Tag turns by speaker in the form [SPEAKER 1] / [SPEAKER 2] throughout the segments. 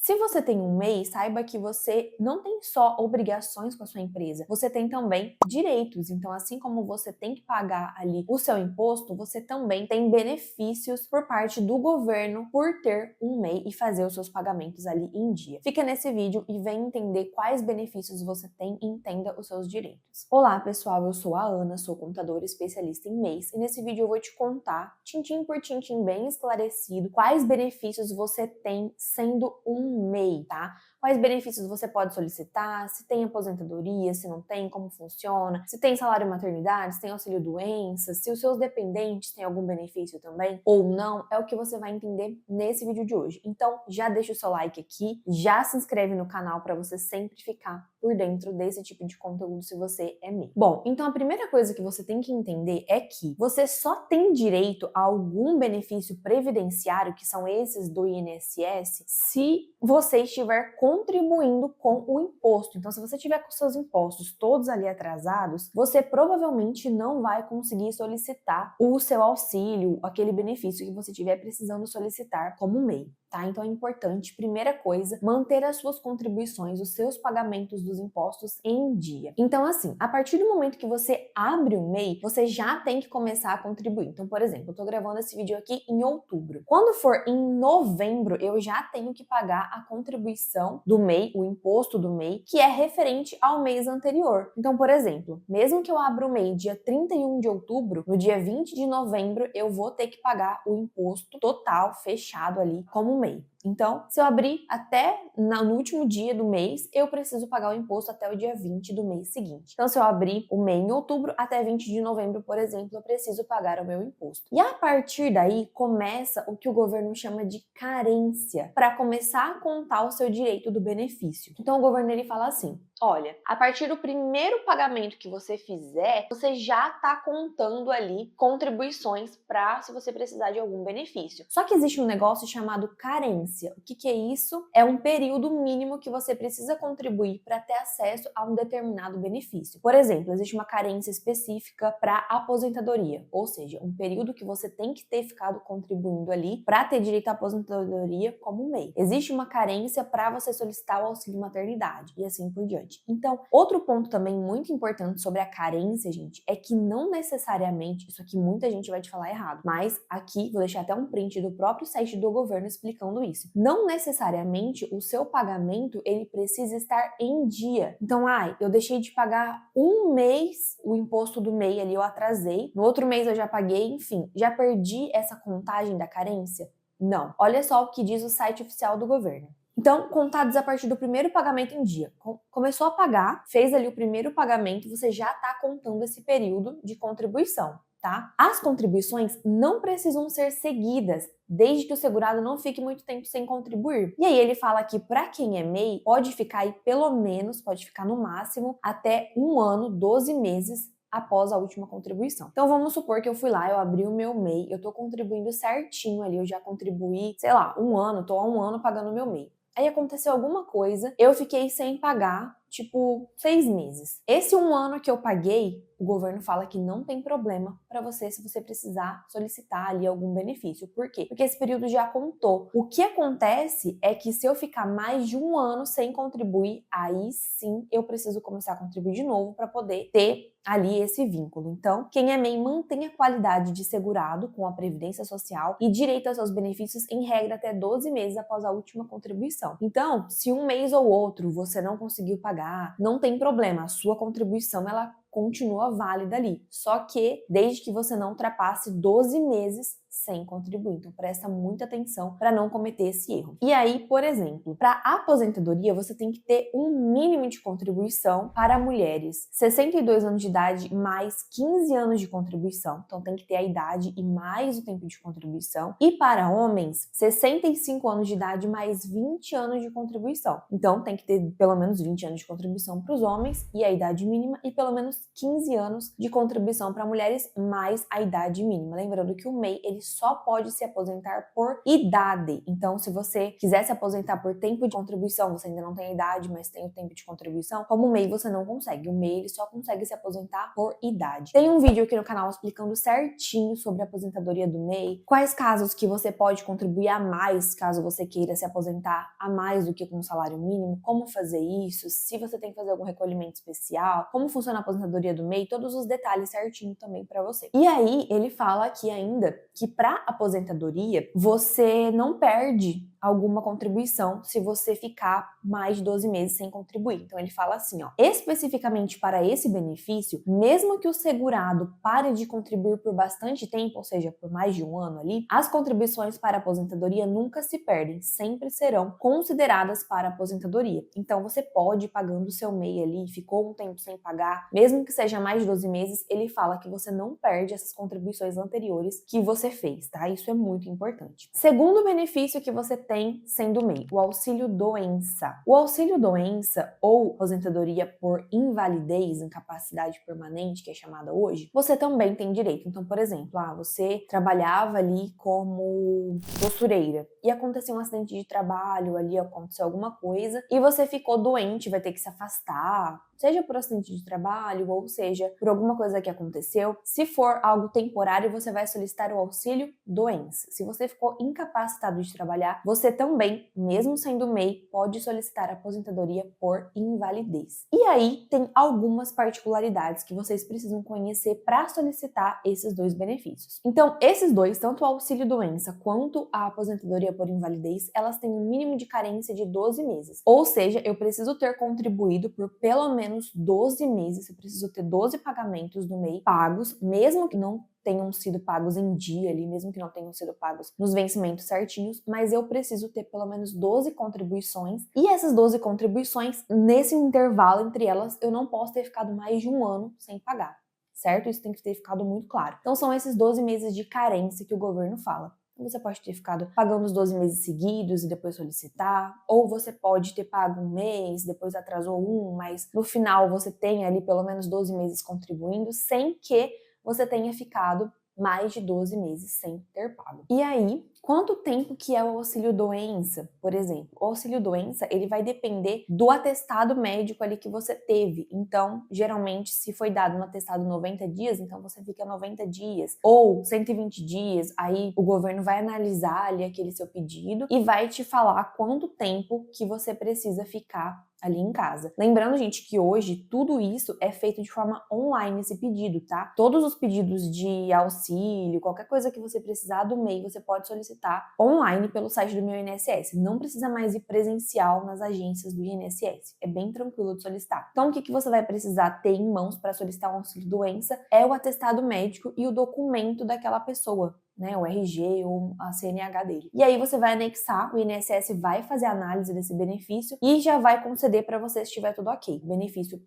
[SPEAKER 1] Se você tem um MEI, saiba que você não tem só obrigações com a sua empresa, você tem também direitos. Então, assim como você tem que pagar ali o seu imposto, você também tem benefícios por parte do governo por ter um MEI e fazer os seus pagamentos ali em dia. Fica nesse vídeo e vem entender quais benefícios você tem e entenda os seus direitos. Olá, pessoal, eu sou a Ana, sou contadora especialista em MEIs e nesse vídeo eu vou te contar, tintim por tintim, bem esclarecido, quais benefícios você tem sendo um MEI, tá? Quais benefícios você pode solicitar, se tem aposentadoria, se não tem, como funciona, se tem salário maternidade, se tem auxílio doença, se os seus dependentes têm algum benefício também ou não, é o que você vai entender nesse vídeo de hoje. Então, já deixa o seu like aqui, já se inscreve no canal para você sempre ficar por dentro desse tipo de conteúdo se você é MEI. Bom, então a primeira coisa que você tem que entender é que você só tem direito a algum benefício previdenciário, que são esses do INSS, se você estiver contribuindo com o imposto. Então, se você tiver com seus impostos todos ali atrasados, você provavelmente não vai conseguir solicitar o seu auxílio, aquele benefício que você estiver precisando solicitar como MEI. Tá? Então é importante, primeira coisa, manter as suas contribuições, os seus pagamentos dos impostos em dia. Então assim, a partir do momento que você abre o MEI, você já tem que começar a contribuir. Então, por exemplo, eu tô gravando esse vídeo aqui em outubro. Quando for em novembro, eu já tenho que pagar a contribuição do MEI, o imposto do MEI, que é referente ao mês anterior. Então, por exemplo, mesmo que eu abra o MEI dia 31 de outubro, no dia 20 de novembro, eu vou ter que pagar o imposto total, fechado ali, como MEI. Então, se eu abrir até no último dia do mês, eu preciso pagar o imposto até o dia 20 do mês seguinte. Então, se eu abrir o MEI em outubro, até 20 de novembro, por exemplo, eu preciso pagar o meu imposto. E a partir daí, começa o que o governo chama de carência, para começar a contar o seu direito do benefício. Então, o governo ele fala assim: olha, a partir do primeiro pagamento que você fizer, você já está contando ali contribuições para se você precisar de algum benefício. Só que existe um negócio chamado carência. O que é isso? É um período mínimo que você precisa contribuir para ter acesso a um determinado benefício. Por exemplo, existe uma carência específica para aposentadoria, ou seja, um período que você tem que ter ficado contribuindo ali para ter direito à aposentadoria como MEI. Existe uma carência para você solicitar o auxílio maternidade e assim por diante. Então, outro ponto também muito importante sobre a carência, gente, é que não necessariamente, isso aqui muita gente vai te falar errado, mas aqui vou deixar até um print do próprio site do governo explicando isso. Não necessariamente o seu pagamento ele precisa estar em dia. Então, eu deixei de pagar um mês o imposto do MEI ali, eu atrasei, no outro mês eu já paguei, enfim, já perdi essa contagem da carência? Não. Olha só o que diz o site oficial do governo. Então, contados a partir do primeiro pagamento em dia. Começou a pagar, fez ali o primeiro pagamento, você já está contando esse período de contribuição, tá? As contribuições não precisam ser seguidas, desde que o segurado não fique muito tempo sem contribuir. E aí ele fala que para quem é MEI, pode ficar aí pelo menos, pode ficar no máximo, até 1 ano, 12 meses após a última contribuição. Então vamos supor que eu fui lá, eu abri o meu MEI, eu tô contribuindo certinho ali, eu já contribuí, sei lá, 1 ano, tô há 1 ano pagando o meu MEI. Aí aconteceu alguma coisa, eu fiquei sem pagar, tipo, 6 meses. Esse 1 ano que eu paguei, o governo fala que não tem problema para você se você precisar solicitar ali algum benefício. Por quê? Porque esse período já contou. O que acontece é que se eu ficar mais de 1 ano sem contribuir, aí sim eu preciso começar a contribuir de novo para poder ter ali esse vínculo. Então, quem é MEI mantém a qualidade de segurado com a Previdência Social e direito aos seus benefícios em regra até 12 meses após a última contribuição. Então, se um mês ou outro você não conseguiu pagar, não tem problema, a sua contribuição ela continua válida ali. Só que desde que você não ultrapasse 12 meses sem contribuir. Então presta muita atenção para não cometer esse erro. E aí, por exemplo, para aposentadoria você tem que ter um mínimo de contribuição para mulheres. 62 anos de idade mais 15 anos de contribuição. Então tem que ter a idade e mais o tempo de contribuição. E para homens, 65 anos de idade mais 20 anos de contribuição. Então tem que ter pelo menos 20 anos de contribuição para os homens e a idade mínima e pelo menos 15 anos de contribuição para mulheres mais a idade mínima. Lembrando que o MEI ele só pode se aposentar por idade. Então, se você quiser se aposentar por tempo de contribuição, você ainda não tem idade, mas tem o tempo de contribuição, como MEI você não consegue. O MEI ele só consegue se aposentar por idade. Tem um vídeo aqui no canal explicando certinho sobre a aposentadoria do MEI, quais casos que você pode contribuir a mais, caso você queira se aposentar a mais do que com o salário mínimo, como fazer isso, se você tem que fazer algum recolhimento especial, como funciona a aposentadoria do MEI, todos os detalhes certinho também para você. E aí, ele fala aqui ainda que para aposentadoria, você não perde alguma contribuição se você ficar mais de 12 meses sem contribuir. Então ele fala assim, ó, especificamente para esse benefício, mesmo que o segurado pare de contribuir por bastante tempo, ou seja, por mais de um ano ali, as contribuições para a aposentadoria nunca se perdem, sempre serão consideradas para a aposentadoria. Então você pode ir pagando o seu MEI ali, ficou um tempo sem pagar, mesmo que seja mais de 12 meses, ele fala que você não perde essas contribuições anteriores que você fez, tá? Isso é muito importante. Segundo benefício que você tem sendo MEI, o auxílio doença. O auxílio doença ou aposentadoria por invalidez, incapacidade permanente, que é chamada hoje, você também tem direito. Então, por exemplo, você trabalhava ali como costureira e aconteceu um acidente de trabalho ali, aconteceu alguma coisa e você ficou doente, vai ter que se afastar, seja por acidente de trabalho ou seja por alguma coisa que aconteceu. Se for algo temporário, você vai solicitar o auxílio doença. Se você ficou incapacitado de trabalhar, você também, mesmo sendo MEI, pode solicitar aposentadoria por invalidez. E aí tem algumas particularidades que vocês precisam conhecer para solicitar esses dois benefícios. Então, esses dois, tanto o auxílio doença quanto a aposentadoria por invalidez, elas têm um mínimo de carência de 12 meses. Ou seja, eu preciso ter contribuído por pelo menos 12 meses, eu preciso ter 12 pagamentos do MEI pagos, mesmo que não tenham sido pagos em dia ali, mesmo que não tenham sido pagos nos vencimentos certinhos, mas eu preciso ter pelo menos 12 contribuições, e essas 12 contribuições, nesse intervalo entre elas, eu não posso ter ficado mais de um ano sem pagar, certo? Isso tem que ter ficado muito claro. Então são esses 12 meses de carência que o governo fala. Você pode ter ficado pagando os 12 meses seguidos e depois solicitar, ou você pode ter pago um mês, depois atrasou mas no final você tem ali pelo menos 12 meses contribuindo, sem que você tenha ficado mais de 12 meses sem ter pago. E aí, quanto tempo que é o auxílio doença, por exemplo? O auxílio doença, ele vai depender do atestado médico ali que você teve. Então, geralmente, se foi dado um atestado 90 dias, então você fica 90 dias. Ou 120 dias, aí o governo vai analisar ali aquele seu pedido e vai te falar quanto tempo que você precisa ficar ali em casa. Lembrando, gente, que hoje tudo isso é feito de forma online, esse pedido, tá? Todos os pedidos de auxílio, qualquer coisa que você precisar do MEI, você pode solicitar online pelo site do meu INSS. Não precisa mais ir presencial nas agências do INSS. É bem tranquilo de solicitar. Então, o que você vai precisar ter em mãos para solicitar um auxílio doença é o atestado médico e o documento daquela pessoa, né, o RG ou a CNH dele. E aí você vai anexar, o INSS vai fazer a análise desse benefício e já vai conceder para você se estiver tudo ok. Benefício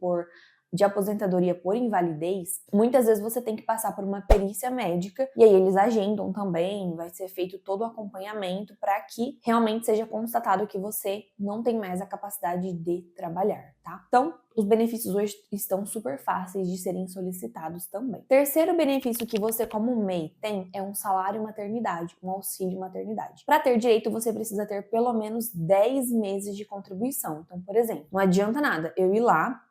[SPEAKER 1] de aposentadoria por invalidez, muitas vezes você tem que passar por uma perícia médica e aí eles agendam também, vai ser feito todo o acompanhamento para que realmente seja constatado que você não tem mais a capacidade de trabalhar, tá? Então, os benefícios hoje estão super fáceis de serem solicitados também. Terceiro benefício que você como MEI tem é um salário maternidade, um auxílio maternidade. Para ter direito, você precisa ter pelo menos 10 meses de contribuição. Então, por exemplo, não adianta nada eu ir lá,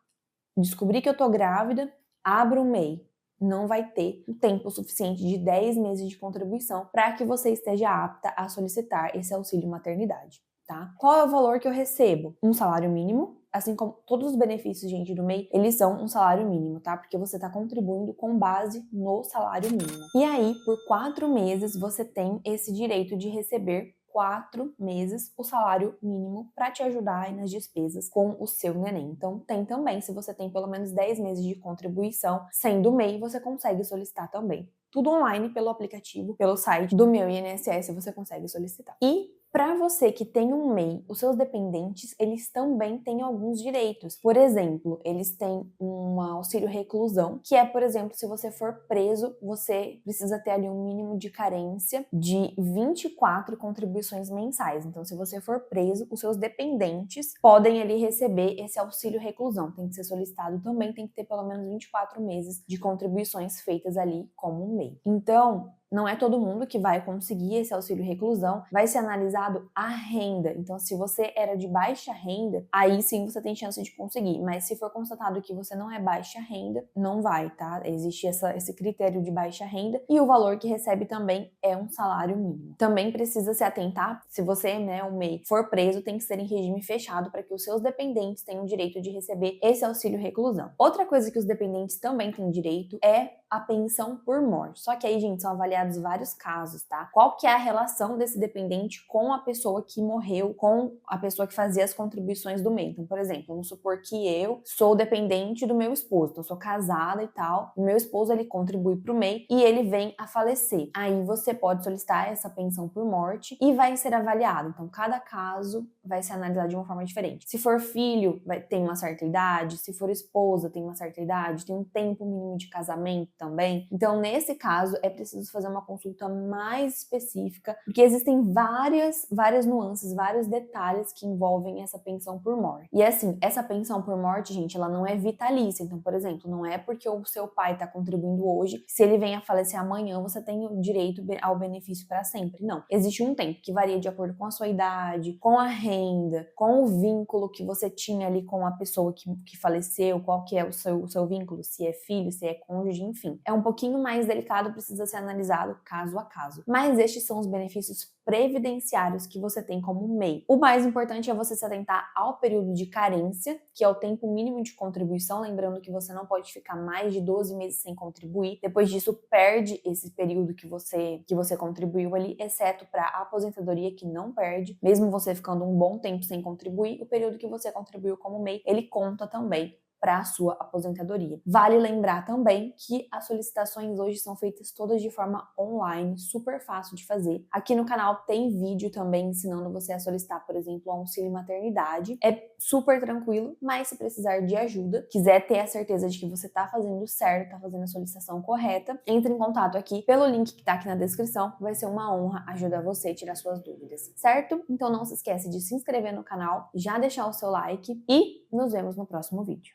[SPEAKER 1] descobrir que eu tô grávida, abro um MEI, não vai ter o tempo suficiente de 10 meses de contribuição para que você esteja apta a solicitar esse auxílio maternidade, tá? Qual é o valor que eu recebo? Um salário mínimo, assim como todos os benefícios, gente, do MEI, eles são um salário mínimo, tá? Porque você tá contribuindo com base no salário mínimo. E aí, por 4 meses, você tem esse direito de receber 4 meses o salário mínimo para te ajudar aí nas despesas com o seu neném. Então tem também, se você tem pelo menos 10 meses de contribuição, sendo MEI, você consegue solicitar também. Tudo online pelo aplicativo, pelo site do meu INSS, você consegue solicitar. E para você que tem um MEI, os seus dependentes, eles também têm alguns direitos. Por exemplo, eles têm um auxílio reclusão, que é, por exemplo, se você for preso, você precisa ter ali um mínimo de carência de 24 contribuições mensais. Então, se você for preso, os seus dependentes podem ali receber esse auxílio reclusão. Tem que ser solicitado também, tem que ter pelo menos 24 meses de contribuições feitas ali como um MEI. Então, não é todo mundo que vai conseguir esse auxílio reclusão, vai ser analisado a renda. Então, se você era de baixa renda, aí sim você tem chance de conseguir, mas se for constatado que você não é baixa renda, não vai, tá? Existe esse critério de baixa renda e o valor que recebe também é um salário mínimo. Também precisa se atentar, se você, né, o MEI, for preso, tem que ser em regime fechado para que os seus dependentes tenham o direito de receber esse auxílio reclusão. Outra coisa que os dependentes também têm direito é a pensão por morte. Só que aí, gente, são avaliados vários casos, tá? Qual que é a relação desse dependente com a pessoa que morreu, com a pessoa que fazia as contribuições do MEI. Então, por exemplo, vamos supor que eu sou dependente do meu esposo, então eu sou casada e tal, o meu esposo ele contribui pro MEI e ele vem a falecer. Aí você pode solicitar essa pensão por morte e vai ser avaliado. Então, cada caso vai ser analisado de uma forma diferente. Se for filho, tem uma certa idade, se for esposa, tem uma certa idade, tem um tempo mínimo de casamento também. Então, nesse caso, é preciso fazer uma consulta mais específica, porque existem várias nuances, vários detalhes que envolvem essa pensão por morte. E assim, essa pensão por morte, gente, ela não é vitalícia. Então, por exemplo, não é porque o seu pai está contribuindo hoje, se ele vem a falecer amanhã, você tem o direito ao benefício para sempre. Não. Existe um tempo que varia de acordo com a sua idade, com a renda, com o vínculo que você tinha ali com a pessoa que faleceu, qual que é o seu vínculo, se é filho, se é cônjuge, enfim. É um pouquinho mais delicado, precisa ser analisado caso a caso. Mas estes são os benefícios previdenciários que você tem como MEI. O mais importante é você se atentar ao período de carência, que é o tempo mínimo de contribuição, lembrando que você não pode ficar mais de 12 meses sem contribuir. Depois disso, perde esse período que você contribuiu ali, exceto para a aposentadoria, que não perde. Mesmo você ficando um bom tempo sem contribuir, o período que você contribuiu como MEI, ele conta também para a sua aposentadoria. Vale lembrar também que as solicitações hoje são feitas todas de forma online, super fácil de fazer. Aqui no canal tem vídeo também ensinando você a solicitar, por exemplo, o auxílio maternidade. É super tranquilo, mas se precisar de ajuda, quiser ter a certeza de que você está fazendo certo, está fazendo a solicitação correta, entre em contato aqui pelo link que está aqui na descrição. Vai ser uma honra ajudar você a tirar suas dúvidas, certo? Então não se esquece de se inscrever no canal, já deixar o seu like e nos vemos no próximo vídeo.